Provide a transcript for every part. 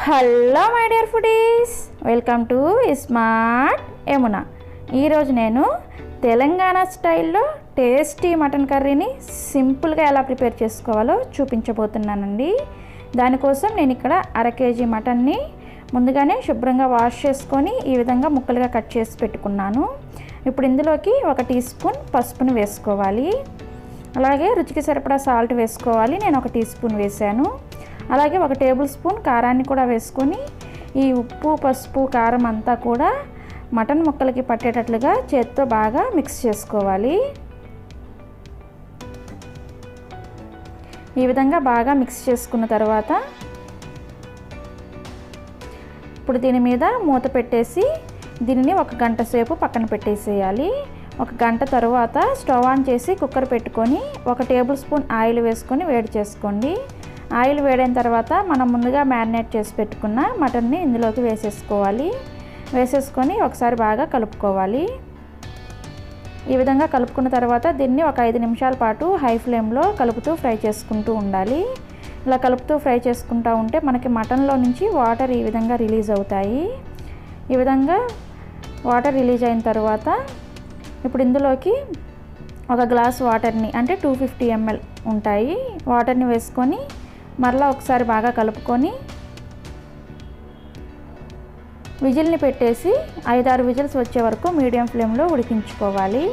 Hello my dear foodies, welcome to ismart Yamuna. ఈరోజు నేను తెలంగాణ స్టైల్లో టేస్టీ మటన్ కర్రీని సింపుల్గా ఎలా ప్రిపేర్ చేసుకోవాలో చూపించబోతున్నానండి. దానికోసం నేను ఇక్కడ 1/2 kg మటన్ని ముందుగానే శుభ్రంగా వాష్ చేసుకొని ఈ విధంగా ముక్కలుగా కట్ చేసి పెట్టుకున్నాను. ఇప్పుడు ఇందులోకి 1 టీ స్పూన్ పసుపుని వేసుకోవాలి. అలాగే రుచికి సరిపడా సాల్ట్ వేసుకోవాలి. నేను 1 టీ స్పూన్ వేసాను. అలాగే 1 టేబుల్ స్పూన్ కారాన్ని కూడా వేసుకొని ఈ ఉప్పు పసుపు కారం అంతా కూడా మటన్ ముక్కలకి పట్టేటట్లుగా చేత్తో బాగా మిక్స్ చేసుకోవాలి. ఈ విధంగా బాగా మిక్స్ చేసుకున్న తర్వాత ఇప్పుడు దీని మీద మూత పెట్టేసి దీనిని 1 గంట సేపు పక్కన పెట్టేసేయాలి. 1 గంట తర్వాత స్టవ్ ఆన్ చేసి కుక్కర్ పెట్టుకొని 1 టేబుల్ స్పూన్ ఆయిల్ వేసుకొని వేడి చేసుకోండి. ఆయిల్ వేడైన తర్వాత మనం ముందుగా మ్యారినేట్ చేసి పెట్టుకున్న మటన్ని ఇందులోకి వేసేసుకొని ఒకసారి బాగా కలుపుకోవాలి. ఈ విధంగా కలుపుకున్న తర్వాత దీన్ని ఒక 5 నిమిషాల పాటు హై ఫ్లేమ్లో కలుపుతూ ఫ్రై చేసుకుంటూ ఉండాలి. ఇలా కలుపుతూ ఫ్రై చేసుకుంటూ ఉంటే మనకి మటన్లో నుంచి వాటర్ ఈ విధంగా రిలీజ్ అవుతాయి. ఈ విధంగా వాటర్ రిలీజ్ అయిన తర్వాత ఇప్పుడు ఇందులోకి 1 గ్లాస్ వాటర్ని అంటే 250 ml ఉంటాయి వాటర్ని వేసుకొని మరలా ఒకసారి బాగా కలుపుకొని విజిల్ని పెట్టేసి 5-6 విజిల్స్ వచ్చే వరకు మీడియం ఫ్లేమ్లో ఉడికించుకోవాలి.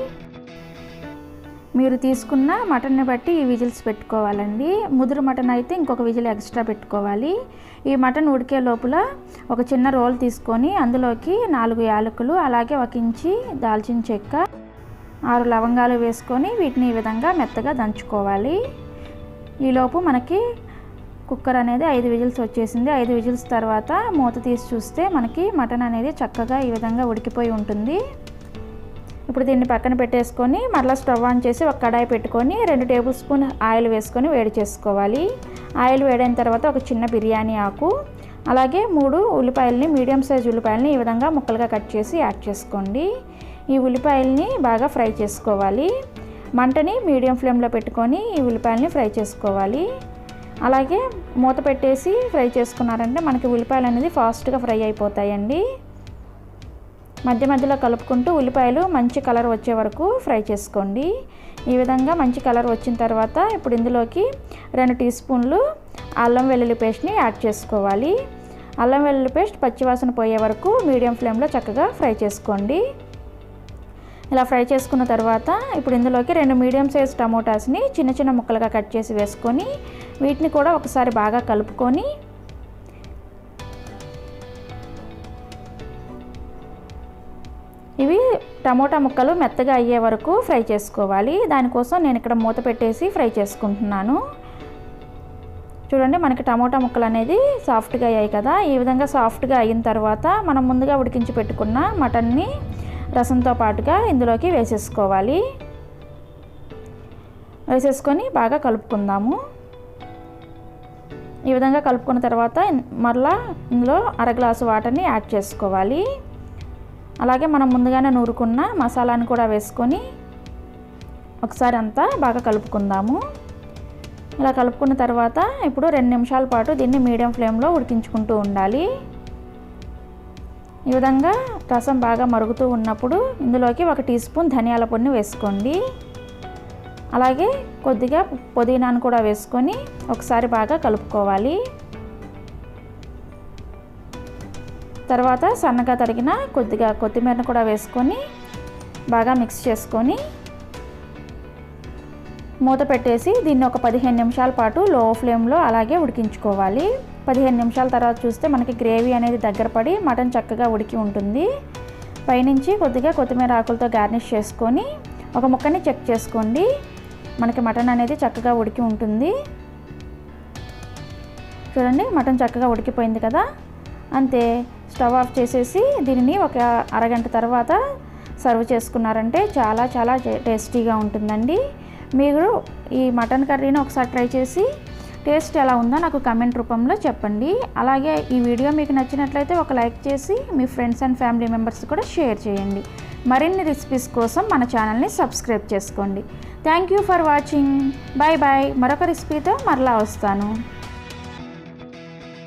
మీరు తీసుకున్న మటన్ని బట్టి ఈ విజిల్స్ పెట్టుకోవాలండి. ముదురు మటన్ అయితే ఇంకొక విజిల్ ఎక్స్ట్రా పెట్టుకోవాలి. ఈ మటన్ ఉడికే లోపల ఒక చిన్న రోల్ తీసుకొని అందులోకి 4 యాలకులు అలాగే 1 ఇంచి దాల్చిన చెక్క 6 లవంగాలు వేసుకొని వీటిని ఈ విధంగా మెత్తగా దంచుకోవాలి. ఈలోపు మనకి కుక్కర్ అనేది 5 విజిల్స్ వచ్చేసింది. 5 విజిల్స్ తర్వాత మూత తీసి చూస్తే మనకి మటన్ అనేది చక్కగా ఈ విధంగా ఉడికిపోయి ఉంటుంది. ఇప్పుడు దీన్ని పక్కన పెట్టేసుకొని మరలా స్టవ్ ఆన్ చేసి 1 కడాయి పెట్టుకొని 2 టేబుల్ స్పూన్ ఆయిల్ వేసుకొని వేడి చేసుకోవాలి. ఆయిల్ వేడైన తర్వాత ఒక చిన్న బిర్యానీ ఆకు అలాగే 3 ఉల్లిపాయలని మీడియం సైజ్ ఉల్లిపాయలని ఈ విధంగా ముక్కలుగా కట్ చేసి యాడ్ చేసుకోండి. ఈ ఉల్లిపాయలని బాగా ఫ్రై చేసుకోవాలి. మంటని మీడియం ఫ్లేమ్లో పెట్టుకొని ఈ ఉల్లిపాయలని ఫ్రై చేసుకోవాలి. అలాగే మూత పెట్టేసి ఫ్రై చేసుకున్నారంటే మనకి ఉల్లిపాయలు అనేది ఫాస్ట్గా ఫ్రై అయిపోతాయండి. మధ్య మధ్యలో కలుపుకుంటూ ఉల్లిపాయలు మంచి కలర్ వచ్చే వరకు ఫ్రై చేసుకోండి. ఈ విధంగా మంచి కలర్ వచ్చిన తర్వాత ఇప్పుడు ఇందులోకి 2 టీ స్పూన్లు అల్లం వెల్లుల్లి పేస్ట్ని యాడ్ చేసుకోవాలి. అల్లం వెల్లుల్లి పేస్ట్ పచ్చివాసన పోయే వరకు మీడియం ఫ్లేమ్లో చక్కగా ఫ్రై చేసుకోండి. ఇలా ఫ్రై చేసుకున్న తర్వాత ఇప్పుడు ఇందులోకి 2 మీడియం సైజ్ టమోటాస్ని చిన్న చిన్న ముక్కలుగా కట్ చేసి వేసుకొని వీటిని కూడా ఒకసారి బాగా కలుపుకొని ఇవి టమోటా ముక్కలు మెత్తగా అయ్యే వరకు ఫ్రై చేసుకోవాలి. దానికోసం నేను ఇక్కడ మూత పెట్టేసి ఫ్రై చేసుకుంటున్నాను. చూడండి మనకి టమోటా ముక్కలు అనేది సాఫ్ట్గా అయ్యాయి కదా. ఈ విధంగా సాఫ్ట్గా అయిన తర్వాత మనం ముందుగా ఉడికించి పెట్టుకున్న మటన్ని రసంతో పాటుగా ఇందులోకి వేసేసుకొని బాగా కలుపుకుందాము. ఈ విధంగా కలుపుకున్న తర్వాత మరలా ఇందులో 1/2 గ్లాసు వాటర్ని యాడ్ చేసుకోవాలి. అలాగే మనం ముందుగానే నూరుకున్న మసాలాను కూడా వేసుకొని ఒకసారి అంతా బాగా కలుపుకుందాము. ఇలా కలుపుకున్న తర్వాత ఇప్పుడు 2 నిమిషాల పాటు దీన్ని మీడియం ఫ్లేమ్లో ఉడికించుకుంటూ ఉండాలి. ఈ విధంగా రసం బాగా మరుగుతూ ఉన్నప్పుడు ఇందులోకి 1 టీ స్పూన్ ధనియాల పొడిని వేసుకోండి. అలాగే కొద్దిగా పుదీనాను కూడా వేసుకొని ఒకసారి బాగా కలుపుకోవాలి. తర్వాత సన్నగా తరిగిన కొద్దిగా కొత్తిమీరను కూడా వేసుకొని బాగా మిక్స్ చేసుకొని మూత పెట్టేసి దీన్ని ఒక 15 నిమిషాల పాటు లో ఫ్లేమ్లో అలాగే ఉడికించుకోవాలి. 15 నిమిషాల తర్వాత చూస్తే మనకి గ్రేవీ అనేది దగ్గర పడి మటన్ చక్కగా ఉడికి ఉంటుంది. పైనుంచి కొద్దిగా కొత్తిమీర ఆకులతో గార్నిష్ చేసుకొని ఒక ముక్కని చెక్ చేసుకోండి. మనకి మటన్ అనేది చక్కగా ఉడికి ఉంటుంది. చూడండి మటన్ చక్కగా ఉడికిపోయింది కదా. అంతే, స్టవ్ ఆఫ్ చేసేసి దీనిని ఒక అరగంట తర్వాత సర్వ్ చేసుకున్నారంటే చాలా చాలా టేస్టీగా ఉంటుందండి. మీరు ఈ మటన్ కర్రీని ఒకసారి ట్రై చేసి టేస్ట్ ఎలా ఉందో నాకు కామెంట్ రూపంలో చెప్పండి. అలాగే ఈ వీడియో మీకు నచ్చినట్లయితే ఒక లైక్ చేసి మీ ఫ్రెండ్స్ అండ్ ఫ్యామిలీ మెంబర్స్ కూడా షేర్ చేయండి. మరిన్ని రెసిపీస్ కోసం మన ఛానల్ని సబ్స్క్రైబ్ చేసుకోండి. Thank you for watching. Bye bye. మరొక రెసిపీతో మరలా వస్తాను.